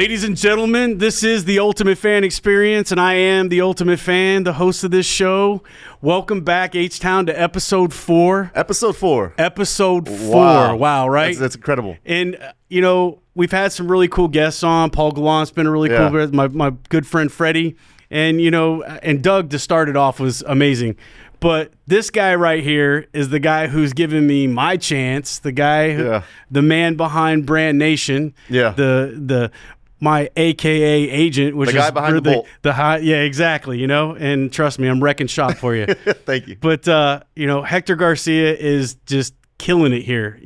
Ladies and gentlemen, this is the Ultimate Fan Experience, and I am the Ultimate Fan, the host of this show. Welcome back, H-Town, to Episode 4. Episode 4. Episode 4. Wow, right? That's incredible. And, we've had some really cool guests on. Paul Gallant's been a really cool guest. My good friend Freddie. And, and Doug, to start it off, was amazing. But this guy right here is the guy who's given me my chance. The guy, the man behind Brand Nation. Yeah. My AKA agent, which the guy is behind the bolt. Exactly. And trust me, I'm wrecking shop for you. Thank you. But Hector Garcia is just killing it here.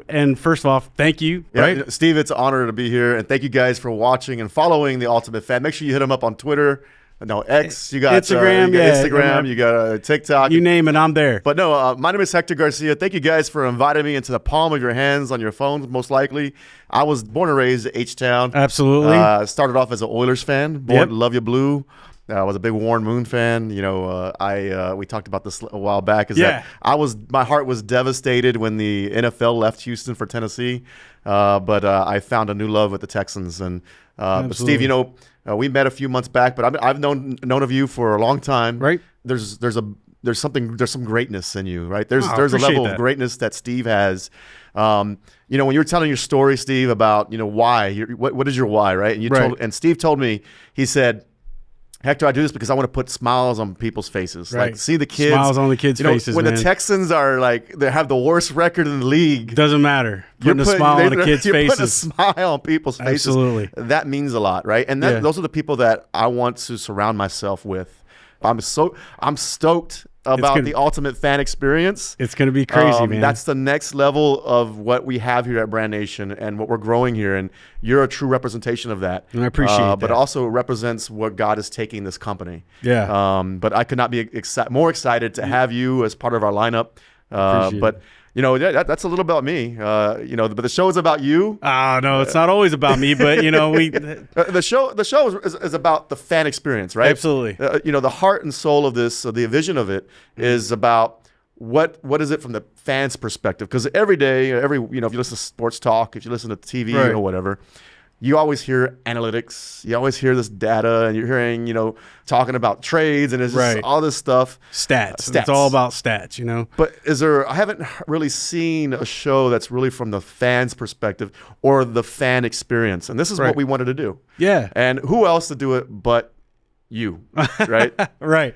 And first of all, thank you. Yeah, right, Steve, it's an honor to be here, and thank you guys for watching and following the Ultimate Fan. Make sure you hit him up on Twitter. No, X. You got Instagram. Instagram. You got TikTok. You name it, I'm there. But no, my name is Hector Garcia. Thank you guys for inviting me into the palm of your hands on your phones, most likely. I was born and raised in H-Town. Absolutely. Started off as an Oilers fan. Love You Blue. I was a big Warren Moon fan. We talked about this a while back. That my heart was devastated when the NFL left Houston for Tennessee, but I found a new love with the Texans. And but Steve, we met a few months back, but I've known of you for a long time. Right. There's some greatness in you, right? There's a level of greatness that Steve has. When you were telling your story, Steve, about why, what is your why, right? And Steve told me, he said, Hector, I do this because I want to put smiles on people's faces. Right. Like, see the kids. Smiles on the kids' faces, when man. the Texans are they have the worst record in the league. Doesn't matter. Putting a smile on the kids' faces. You're putting a smile on people's faces. Absolutely. That means a lot, right? And those are the people that I want to surround myself with. I'm stoked about the Ultimate Fan Experience. It's going to be crazy, man. That's the next level of what we have here at Brand Nation and what we're growing here. And you're a true representation of that. And I appreciate that. But also represents what God is taking this company. Yeah. But I could not be more excited to have you as part of our lineup. That's a little about me. But the show is about you. Oh no, it's not always about me. But the show is about the fan experience, right? Absolutely. The heart and soul of this, the vision of it, is about what is it from the fans' perspective? Because every day, if you listen to sports talk, if you listen to TV or whatever, you always hear analytics. You always hear this data, and you're hearing, talking about trades, and it's just all this stuff. Stats. It's all about stats, But I haven't really seen a show that's really from the fans' perspective or the fan experience. And this is what we wanted to do. Yeah. And who else to do it but you, right? Right.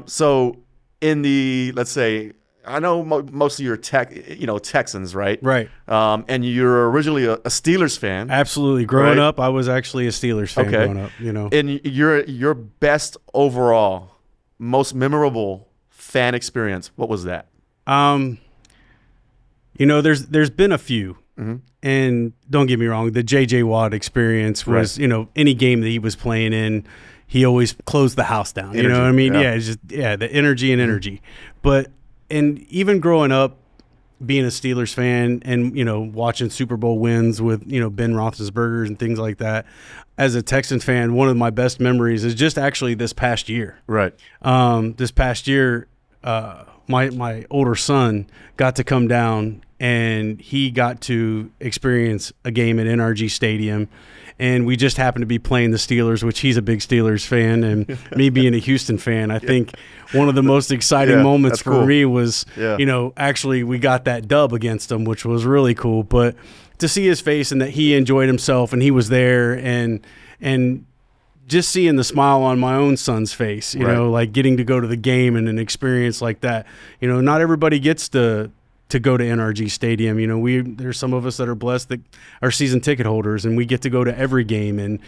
So in the, let's say, I know most of your Texans, right? Right. And you're originally a Steelers fan. Absolutely. Growing up, I was actually a Steelers fan growing up, And your best overall, most memorable fan experience, what was that? There's been a few. Mm-hmm. And don't get me wrong, the J.J. Watt experience was, any game that he was playing in, he always closed the house down. Energy. You know what I mean? Yeah, it's just the energy and energy. But and even growing up, being a Steelers fan and, watching Super Bowl wins with, Ben Roethlisberger and things like that, as a Texans fan, one of my best memories is just actually this past year. Right. This past year, my older son got to come down and he got to experience a game at NRG Stadium. And we just happened to be playing the Steelers, which he's a big Steelers fan. And me being a Houston fan, I think one of the most exciting moments for me was, actually we got that dub against them, which was really cool. But to see his face and that he enjoyed himself and he was there and just seeing the smile on my own son's face, like getting to go to the game and an experience like that. Not everybody gets to go to NRG Stadium. There's some of us that are blessed that are season ticket holders, and we get to go to every game. And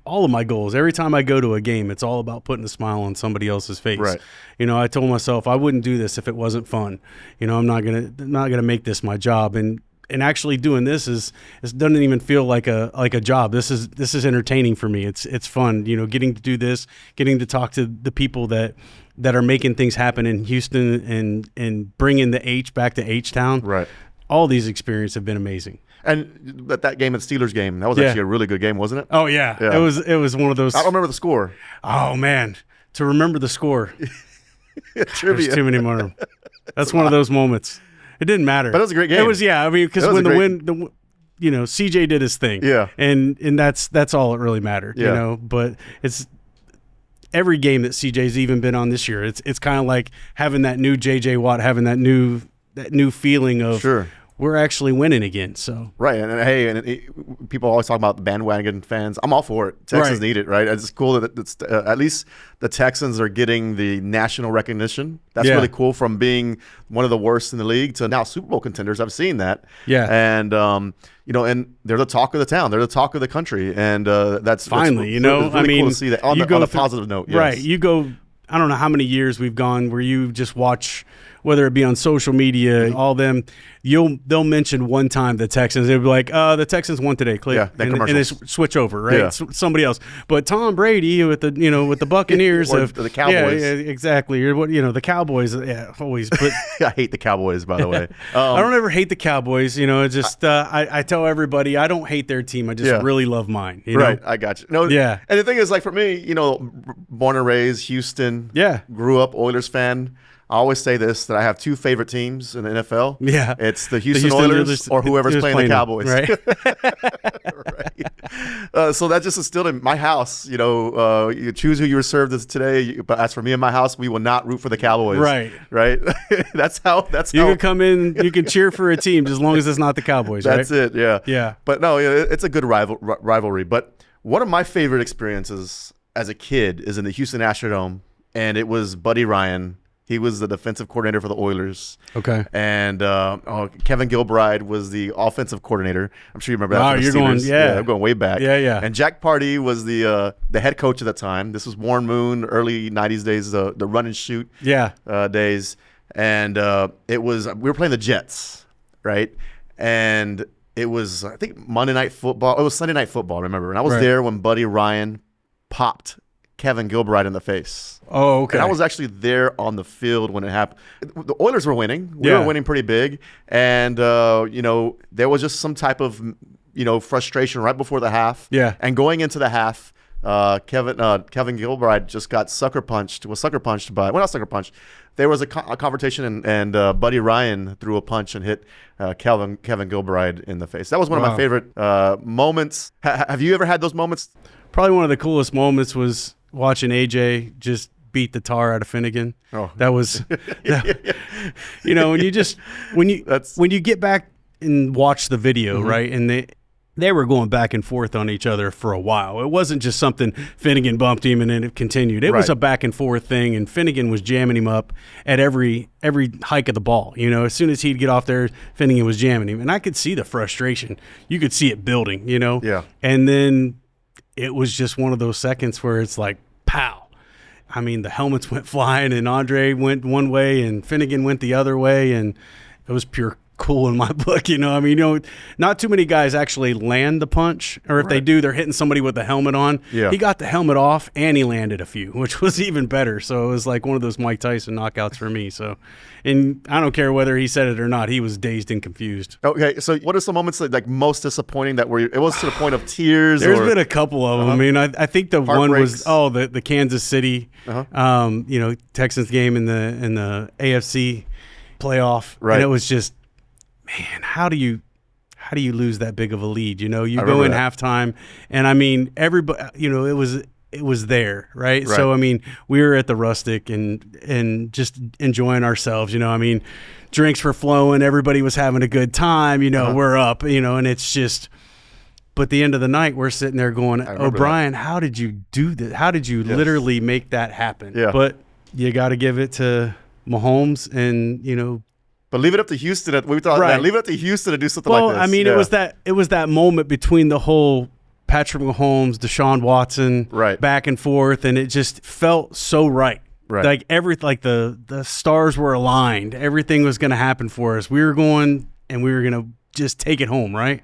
all of my goals, every time I go to a game, it's all about putting a smile on somebody else's face. Right. I told myself I wouldn't do this if it wasn't fun. I'm not gonna make this my job. And actually doing this doesn't even feel like a job. This is entertaining for me. It's fun. Getting to do this, getting to talk to the people that are making things happen in Houston and bringing the H back to H-Town. Right. All these experiences have been amazing. And that game, at Steelers game, that was actually a really good game, wasn't it? Oh, yeah. It was one of those. I don't remember the score. Oh, man. To remember the score. Trivia. There's too many more. That's one of those moments. It didn't matter. But it was a great game. It was, because when the CJ did his thing. Yeah. And that's all that really mattered, but it's every game that CJ's even been on this year. It's kind of like having that new JJ Watt, having that new feeling of we're actually winning again. So right, and people always talk about bandwagon fans. I'm all for it. Texans need it, right? It's cool that at least the Texans are getting the national recognition. That's really cool, from being one of the worst in the league to now Super Bowl contenders. I've seen that. Yeah, and and they're the talk of the town. They're the talk of the country, and that's finally, it's really cool to see that on a positive note. Yes. Right, you go. I don't know how many years we've gone where you just watch, whether it be on social media, all them, they'll mention one time the Texans. They'll be like, the Texans won today, click, and they switch over, right? Yeah. Somebody else. But Tom Brady with the Buccaneers of the Cowboys, exactly. Or the Cowboys, always. But I hate the Cowboys, by the way. I don't ever hate the Cowboys. I tell everybody I don't hate their team. I just really love mine. Right, I got you. No, and the thing is, like, for me, born and raised Houston. Yeah, grew up Oilers fan. I always say this, that I have two favorite teams in the NFL. Yeah. It's the Houston Oilers or whoever's playing the Cowboys. Right. Right. So that just instilled in my house, you choose who you were served as today. But as for me and my house, we will not root for the Cowboys. Right. Right. That's how. You can come in, you can cheer for a team as long as it's not the Cowboys, right? That's it, yeah. Yeah. But no, it's a good rivalry. But one of my favorite experiences as a kid is in the Houston Astrodome, and it was Buddy Ryan. He was the defensive coordinator for the Oilers. Okay. And Kevin Gilbride was the offensive coordinator. I'm sure you remember that. Wow, you're going, I'm going way back. Yeah, yeah. And Jack Pardee was the head coach at that time. This was Warren Moon, early 90s days, the run and shoot days. And we were playing the Jets, right? And it was, I think, Monday Night Football. It was Sunday Night Football, remember? And I was there when Buddy Ryan popped Kevin Gilbride in the face. Oh, okay. And I was actually there on the field when it happened. The Oilers were winning. We were winning pretty big. And, there was just some type of, frustration right before the half. Yeah. And going into the half, Kevin Gilbride just got sucker punched by, well, not sucker punched. There was a confrontation, and Buddy Ryan threw a punch and hit Kevin Gilbride in the face. That was one of my favorite moments. Have you ever had those moments? Probably one of the coolest moments was watching AJ just beat the tar out of Finnegan. Oh, that was, when you get back and watch the video, right, and they were going back and forth on each other for a while. It wasn't just something Finnegan bumped him and then it continued. It was a back and forth thing, and Finnegan was jamming him up at every hike of the ball. As soon as he'd get off there, Finnegan was jamming him, and I could see the frustration. You could see it building. Yeah, and then it was just one of those seconds where it's like, pow. I mean, the helmets went flying, and Andre went one way and Finnegan went the other way, and it was pure cool in my book. Not too many guys actually land the punch, or if they do, they're hitting somebody with the helmet on. Yeah. He got the helmet off and he landed a few, which was even better. So it was like one of those Mike Tyson knockouts for me. So, and I don't care whether he said it or not, he was dazed and confused. Okay, so what are some moments like most disappointing that it was to the point of tears? There's been a couple of them. I mean, I think the heartbreaks. One was the Kansas City Texans game in the AFC playoff, right? And it was just, man, how do you lose that big of a lead? You go in halftime, and I mean, everybody, it was there, right? So I mean, we were at the Rustic and just enjoying ourselves. I mean, drinks were flowing, everybody was having a good time. We're up, and it's just. But at the end of the night, we're sitting there going, O'Brien, how did you do this? How did you literally make that happen? Yeah. But you got to give it to Mahomes and But leave it up to Houston. Leave it up to Houston to do something like this. Well, I mean, it was that moment between the whole Patrick Mahomes, Deshaun Watson, back and forth, and it just felt so right. Right. Like the stars were aligned. Everything was going to happen for us. We were going, and we were going to just take it home, right?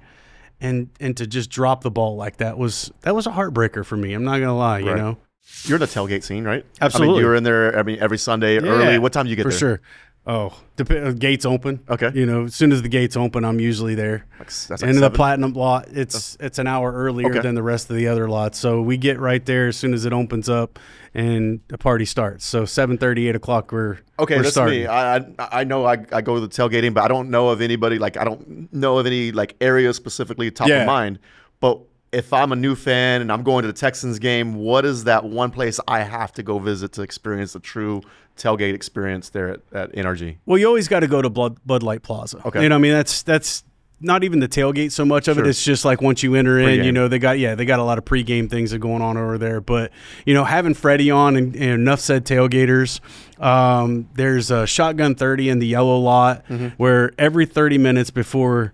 And to just drop the ball like that was a heartbreaker for me. I'm not going to lie, you know. You're in the tailgate scene, right? Absolutely. I mean, you were in there every Sunday early. What time do you get there? For sure. Gates open. Okay. You know, as soon as the gates open, I'm usually there. That's like and in 7? the platinum lot, it's an hour earlier Okay. than the rest of the other lots. So we get right there as soon as it opens up and the party starts. So 7:30, 8 o'clock, we're that's starting. me. I know I go to the tailgating, but I don't know of anybody, like I don't know of any like area specifically top of mind. But if I'm a new fan and I'm going to the Texans game, what is that one place I have to go visit to experience the true tailgate experience there at NRG? Well, you always got to go to Bud Light Plaza. Okay. You know, I mean, that's not even the tailgate so much of it. It's just like once you enter in, Pre-game. you know, they got a lot of pregame things that are going on over there. But, you know, having Freddie on and enough said tailgaters, there's a Shotgun 30 in the yellow lot where every 30 minutes before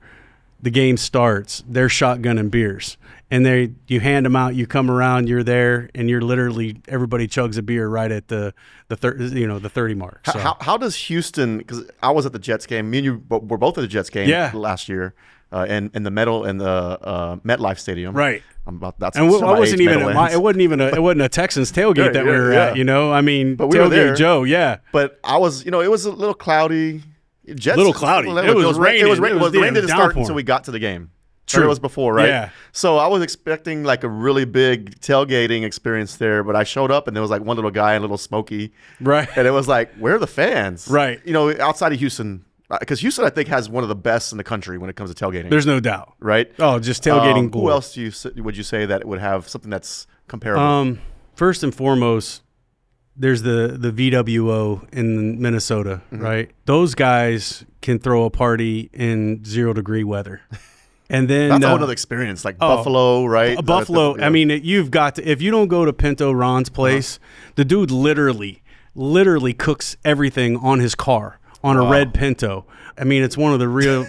the game starts, they're shotgunning beers. And you hand them out, you come around, you're there, and you're literally, everybody chugs a beer right at the 30 mark. So. How does Houston, because I was at the Jets game, me and you were both at the Jets game last year, in the MetLife Stadium. Right. That's and I wasn't even it wasn't a Texans tailgate that we were at, you know. I mean, but we were there. Joe, yeah. But I was, you know, it was a little cloudy. Jets, little cloudy. It was raining. It was rain didn't start until we got to the game. True. It was before, right? Yeah. So I was expecting like a really big tailgating experience there, but I showed up and there was like one little guy and a little smoky. Right. And it was like, where are the fans? Right. You know, outside of Houston, because Houston, I think, has one of the best in the country when it comes to tailgating. There's no doubt. Right? Oh, just tailgating. Who else would you say that would have something that's comparable? First and foremost, there's the VWO in Minnesota, right? Those guys can throw a party in 0-degree weather. And then that's a whole other experience, like Buffalo, right? Buffalo. I mean, you've got to, if you don't go to Pinto Ron's place, the dude literally cooks everything on his car on a red Pinto. I mean, it's one of the real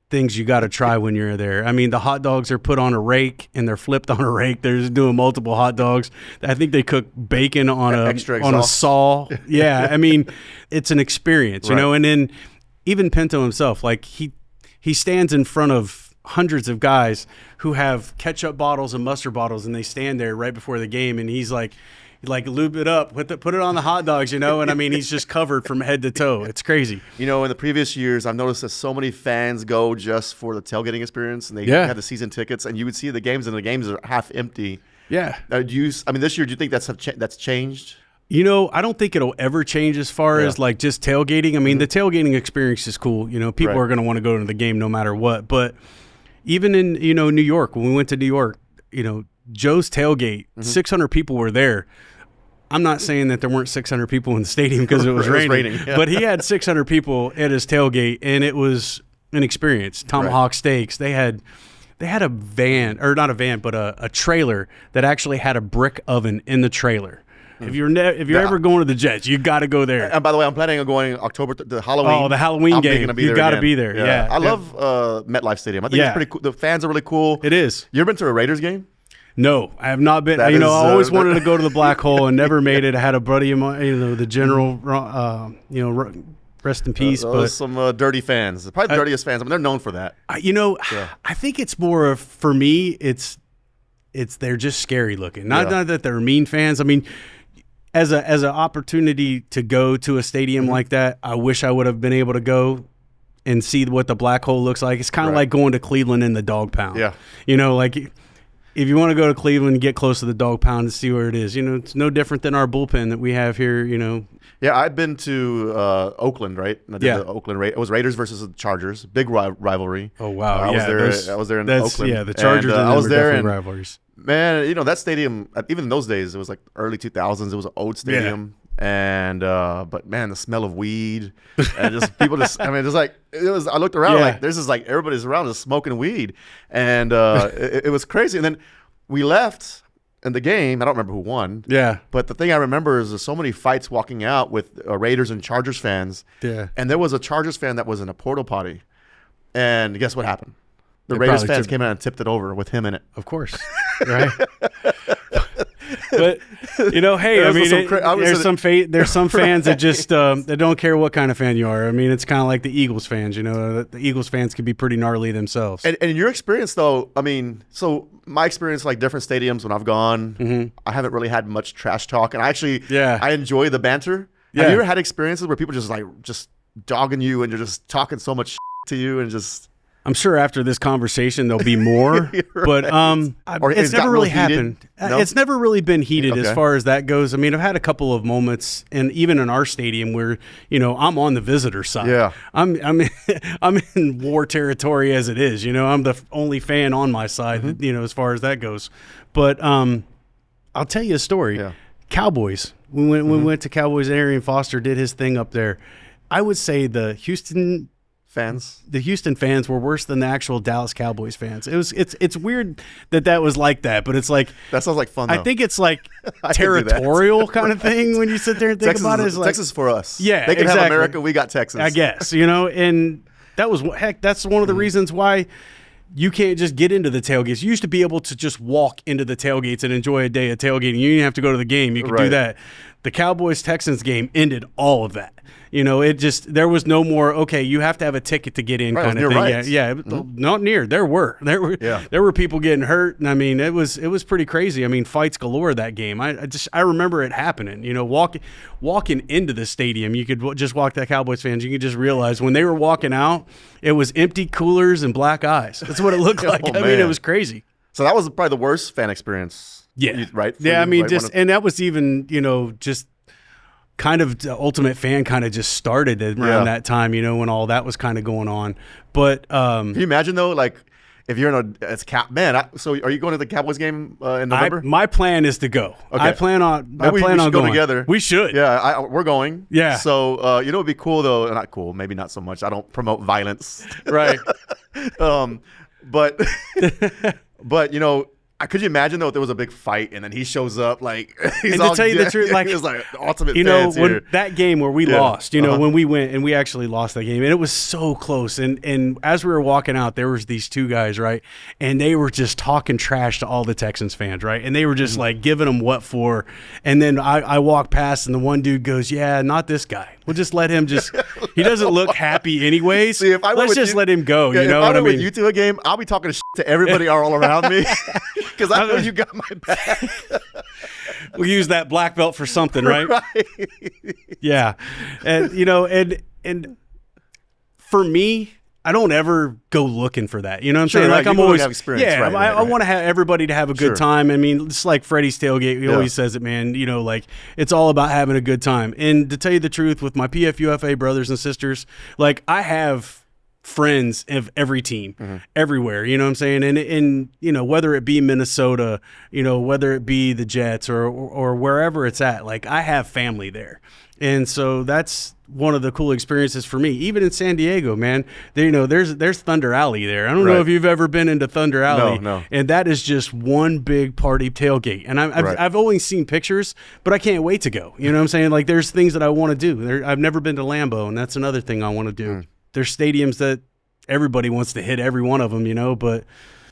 things you got to try when you're there. I mean, the hot dogs are put on a rake and they're flipped on a rake. They're just doing multiple hot dogs. I think they cook bacon on a saw. Yeah, I mean, it's an experience, you know. And then even Pinto himself, like he stands in front of hundreds of guys who have ketchup bottles and mustard bottles, and they stand there right before the game, and he's like lube it up, put it on the hot dogs, you know. And I mean, he's just covered from head to toe. It's crazy. You know, in the previous years, I've noticed that so many fans go just for the tailgating experience, and they have the season tickets, and you would see the games, and the games are half empty. Yeah. This year, do you think that's changed? You know, I don't think it'll ever change as far as like just tailgating. I mean, the tailgating experience is cool. You know, people are going to want to go to the game no matter what. But even in, you know, New York, when we went to New York, you know, Joe's tailgate, 600 people were there. I'm not saying that there weren't 600 people in the stadium because it was raining, but he had 600 people at his tailgate, and it was an experience. Tomahawk steaks. They had a van, or not a van, but a trailer that actually had a brick oven in the trailer. If you're ever going to the Jets, you got to go there. And by the way, I'm planning on going October the Halloween. Oh, the Halloween game! You got to be there. Yeah. I love MetLife Stadium. I think it's pretty cool. The fans are really cool. It is. You ever been to a Raiders game? No, I have not been. I always wanted to go to the Black Hole and never made it. I had a buddy of mine, you know, the general, rest in peace. Those some dirty fans, probably the dirtiest fans. I mean, they're known for that. I think it's more of, for me, it's they're just scary looking. Not that they're mean fans. I mean, as an opportunity to go to a stadium like that, I wish I would have been able to go and see what the Black Hole looks like. It's kind of like going to Cleveland in the dog pound. Yeah. You know, like if you want to go to Cleveland and get close to the dog pound and see where it is, you know, it's no different than our bullpen that we have here, you know. Yeah, I've been to Oakland, right? I did the Oakland It was Raiders versus the Chargers, big rivalry. Oh wow! I was there in Oakland. Yeah, the Chargers. And I was there in rivalries. Man, you know that stadium. Even in those days, it was like early 2000s. It was an old stadium, and but man, the smell of weed and just people just. I mean, just like it was. I looked around like there's just like everybody's around just smoking weed, and it was crazy. And then we left. In the game, I don't remember who won. Yeah. But the thing I remember is there's so many fights walking out with Raiders and Chargers fans. Yeah. And there was a Chargers fan that was in a porta potty. And guess what happened? The Raiders fans came out and tipped it over with him in it. Of course. Right. But you know, hey, I mean, there's some fans that just that don't care what kind of fan you are. I mean, it's kind of like the Eagles fans. You know, the Eagles fans can be pretty gnarly themselves. And in your experience, though, I mean, so my experience, like different stadiums when I've gone, I haven't really had much trash talk, and I enjoy the banter. Have you ever had experiences where people just dogging you and you're just talking so much to you and just. I'm sure after this conversation there'll be more, right. but it's never really happened. No? It's never really been heated as far as that goes. I mean, I've had a couple of moments, and even in our stadium where I'm on the visitor side. Yeah, I'm in war territory as it is. I'm the only fan on my side. As far as that goes. But I'll tell you a story. Yeah. Cowboys. We went to Cowboys. Arian Foster did his thing up there. I would say the Houston fans were worse than the actual Dallas Cowboys fans. It's weird that was like that, but it's like that sounds like fun. Though. I think it's like territorial kind of thing when you sit there and think about it. It's like, Texas for us. Yeah, they can have America. We got Texas. I guess and that's one of the reasons why you can't just get into the tailgates. You used to be able to just walk into the tailgates and enjoy a day of tailgating. You didn't have to go to the game. You could do that. The Cowboys-Texans game ended all of that. There was no more, okay, you have to have a ticket to get in kind of thing. Right. Yeah, not near. There were people getting hurt, and I mean, it was pretty crazy. I mean, fights galore that game. I remember it happening. Walking into the stadium, you could just walk that Cowboys fans. You could just realize when they were walking out, it was empty coolers and black eyes. That's what it looked like. I mean, it was crazy. So that was probably the worst fan experience. Yeah. Right? Yeah, I mean, and that was even, just kind of the Ultimate Fan kind of just started around that time, when all that was kind of going on. But can you imagine, though, like, if you're in so are you going to the Cowboys game in November? My plan is to go. Okay. I plan on going. Go together. We should. Yeah, we're going. Yeah. So, it would be cool, though. Not cool. Maybe not so much. I don't promote violence. Right. But could you imagine though if there was a big fight and then he shows up like he's to tell you the truth, like he was like Ultimate fans when here. that game where we lost, when we went and we actually lost that game and it was so close and as we were walking out there was these two guys, right, and they were just talking trash to all the Texans fans, right, and they were just like giving them what for, and then I walked past and the one dude goes, yeah, not this guy, we'll just let him he doesn't look happy anyways. See, if I let's just let him go. If what I mean? With you to a game, I'll be talking to everybody all around me. Because I know you got my back. We'll use that black belt for something, right? Right. Yeah. And and for me, I don't ever go looking for that. You know what I'm saying? Right. Like I'm always have experience. Yeah, right, I want to have everybody to have a good time. I mean, it's like Freddie's tailgate. He always says it, man. Like it's all about having a good time. And to tell you the truth, with my PFUFA brothers and sisters, like I have friends of every team everywhere, you know what I'm saying? And whether it be Minnesota, whether it be the Jets or wherever it's at, like I have family there. And so that's one of the cool experiences for me. Even in San Diego, man, there's Thunder Alley there. I don't know if you've ever been into Thunder Alley. No. And that is just one big party tailgate. And I've only seen pictures, but I can't wait to go. You know what I'm saying? Like there's things that I want to do. I've never been to Lambeau, and that's another thing I want to do. There's stadiums that everybody wants to hit every one of them, but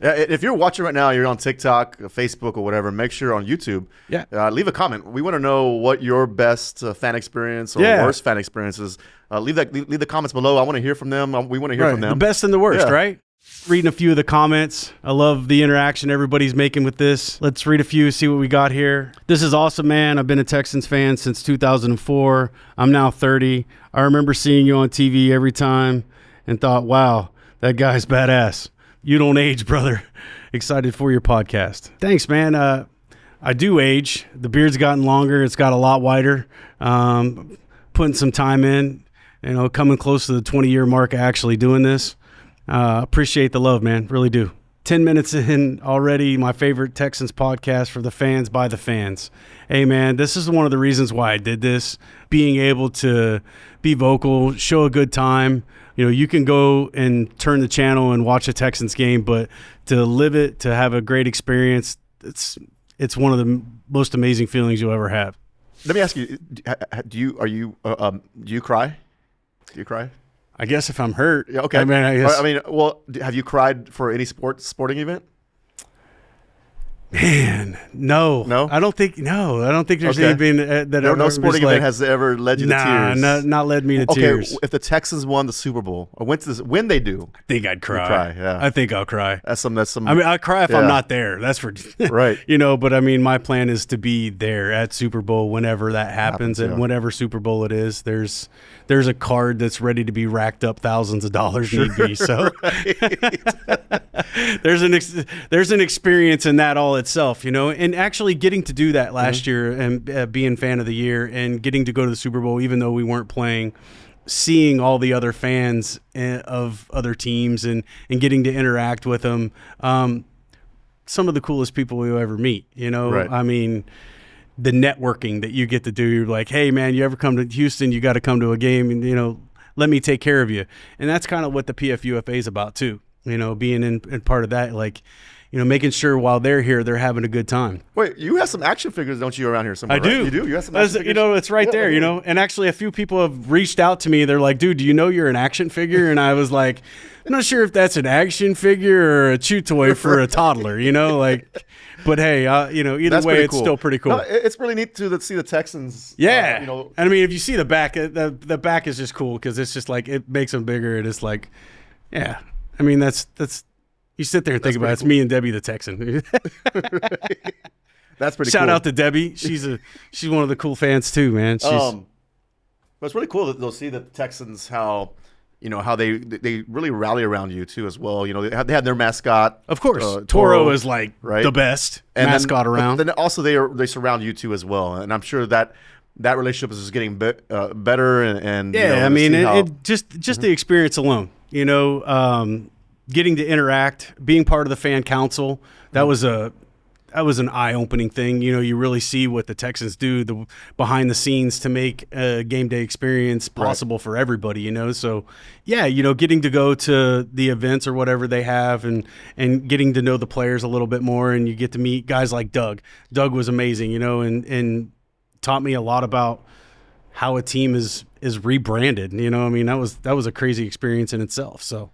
yeah, if you're watching right now, you're on TikTok, Facebook, or whatever, make sure on YouTube, leave a comment. We want to know what your best fan experience or worst fan experience is. Leave the comments below. I want to hear from them. We want to hear from them. The best and the worst, right? Reading a few of the comments. I love the interaction everybody's making with this. Let's read a few, see what we got here. This is awesome, man. I've been a Texans fan since 2004. I'm now 30. I remember seeing you on TV every time and thought, wow, that guy's badass. You don't age, brother. Excited for your podcast. Thanks, man. I do age. The beard's gotten longer. It's got a lot wider. Putting some time in, coming close to the 20-year mark of actually doing this. Appreciate the love, man. Really do. 10 minutes in already, my favorite Texans podcast for the fans by the fans. Hey, man, this is one of the reasons why I did this. Being able to be vocal, show a good time. You can go and turn the channel and watch a Texans game, but to live it, to have a great experience, it's one of the most amazing feelings you'll ever have. Let me ask you: do you cry? Do you cry? I guess if I'm hurt. Yeah, okay. I mean, well, have you cried for any sporting event? Man, no, I don't think there's anything that no sporting event has ever led you to tears. Not led me to tears. If the Texans won the Super Bowl, or when they do, I think I'd cry. Yeah. I think I'll cry. That's some. I mean, I cry if I'm not there. That's for right. But I mean, my plan is to be there at Super Bowl whenever that happens, and whatever Super Bowl it is. There's a card that's ready to be racked up thousands of dollars need be. So there's an experience in that all itself, and actually getting to do that last year and being fan of the year and getting to go to the Super Bowl, even though we weren't playing, seeing all the other fans of other teams and getting to interact with them. Some of the coolest people you'll ever meet, Right. I mean, the networking that you get to do, you're like, hey man, you ever come to Houston, you got to come to a game and, let me take care of you. And that's kind of what the PFUFA is about too, being in part of that, like, making sure while they're here, they're having a good time. Wait, you have some action figures, don't you, around here somewhere? I do. Right? You do? You have some action figures? It's right there, And actually a few people have reached out to me. They're like, dude, do you know you're an action figure? And I was like, I'm not sure if that's an action figure or a chew toy for a toddler, but hey, either that's way, cool. It's still pretty cool. No, it's really neat to see the Texans. Yeah. And I mean, if you see the back, the back is just cool because it's just like, it makes them bigger. And it's like, yeah. I mean, that's you sit there and think about it. It's me and Debbie the Texan. That's pretty Shout cool. out to Debbie. She's one of the cool fans too, man. But it's really cool that they'll see the Texans how they really rally around you too as well. They had their mascot. Of course, Toro is like right? the best mascot around. But then also they surround you too as well, and I'm sure that relationship is just getting better. And yeah, I mean, just the experience alone. Getting to interact, being part of the fan council, that was an eye-opening thing. You really see what the Texans do, the behind the scenes to make a game day experience possible for everybody, So, yeah, getting to go to the events or whatever they have and getting to know the players a little bit more, and you get to meet guys like Doug. Doug was amazing, and taught me a lot about how a team is rebranded. I mean, that was a crazy experience in itself. So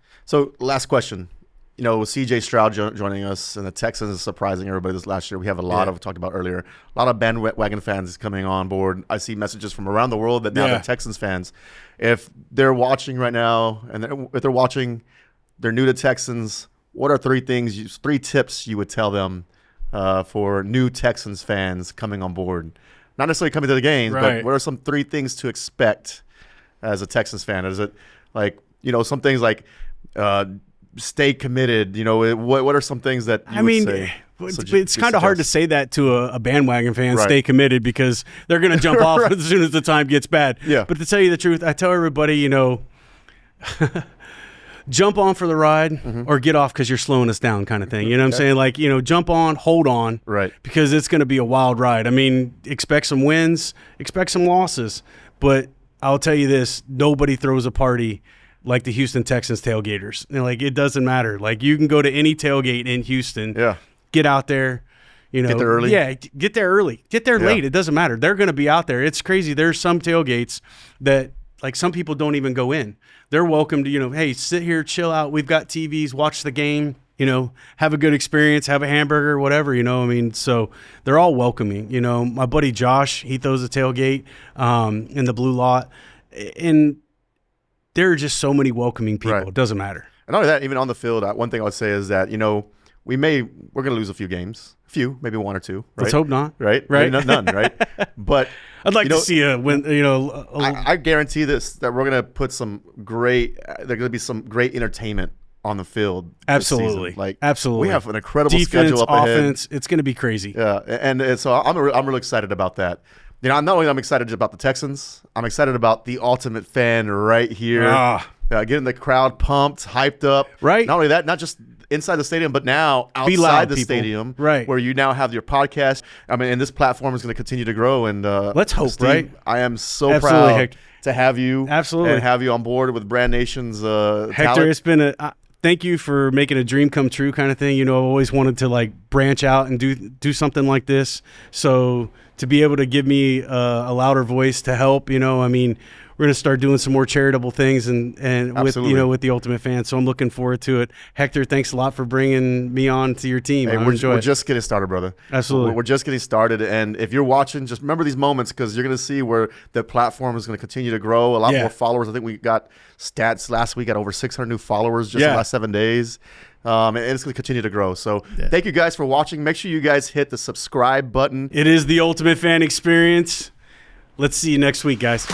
last question. With CJ Stroud joining us and the Texans is surprising everybody this last year. We have a lot of, talked about earlier, a lot of bandwagon fans coming on board. I see messages from around the world that now they're Texans fans. If they're watching right now and if they're watching, they're new to Texans, what are three tips you would tell them for new Texans fans coming on board? Not necessarily coming to the games, but what are some three things to expect as a Texans fan? Is it like, some things like stay committed, what are some things that you would say? It's kind of hard to say that to a bandwagon fan, stay committed, because they're going to jump off as soon as the time gets bad. Yeah. But to tell you the truth, I tell everybody, jump on for the ride or get off because you're slowing us down kind of thing. You know what I'm saying? Like, jump on, hold on. Right. Because it's going to be a wild ride. I mean, expect some wins, expect some losses. But I'll tell you this, nobody throws a party like the Houston Texans tailgaters. Like, it doesn't matter. Like, you can go to any tailgate in Houston. Yeah. Get out there. Get there early. Yeah, get there early. Get there late. It doesn't matter. They're going to be out there. It's crazy. There's some tailgates that, like, some people don't even go in. They're welcome to, hey, sit here, chill out. We've got TVs, watch the game, have a good experience, have a hamburger, whatever, I mean, so they're all welcoming. My buddy Josh, he throws a tailgate in the blue lot, and there are just so many welcoming people. Right. It doesn't matter. And not only that, even on the field, one thing I would say is that, we're going to lose a few games. A few, maybe one or two. Right? Let's hope not. Right? Right? None, right? But I'd like to see a win. I guarantee that we're going to put there's going to be some great entertainment on the field. Absolutely. Absolutely. We have an incredible defense, schedule up ahead. Offense, it's going to be crazy. Yeah, and so I'm really excited about that. Not only I'm excited about the Texans, I'm excited about the ultimate fan right here. Getting the crowd pumped, hyped up. Right. Not only that, not just inside the stadium, but now outside the stadium, right? Where you now have your podcast. I mean, and this platform is going to continue to grow. And let's hope, Steve, right? I am so proud Hector, to have you, and have you on board with Brand Nation's Hector. talent. It's been thank you for making a dream come true, kind of thing. I've always wanted to branch out and do something like this. So to be able to give me a louder voice to help, I mean, we're gonna start doing some more charitable things and with with the Ultimate Fan. So I'm looking forward to it. Hector, thanks a lot for bringing me on to your team. Hey, we're just getting started, brother. Absolutely, we're just getting started. And if you're watching, just remember these moments, because you're gonna see where the platform is gonna continue to grow. A lot more followers. I think we got stats last week at over 600 new followers just in the last 7 days. And it's going to continue to grow. So thank you guys for watching. Make sure you guys hit the subscribe button. It is the Ultimate Fan Experience. Let's see you next week, guys.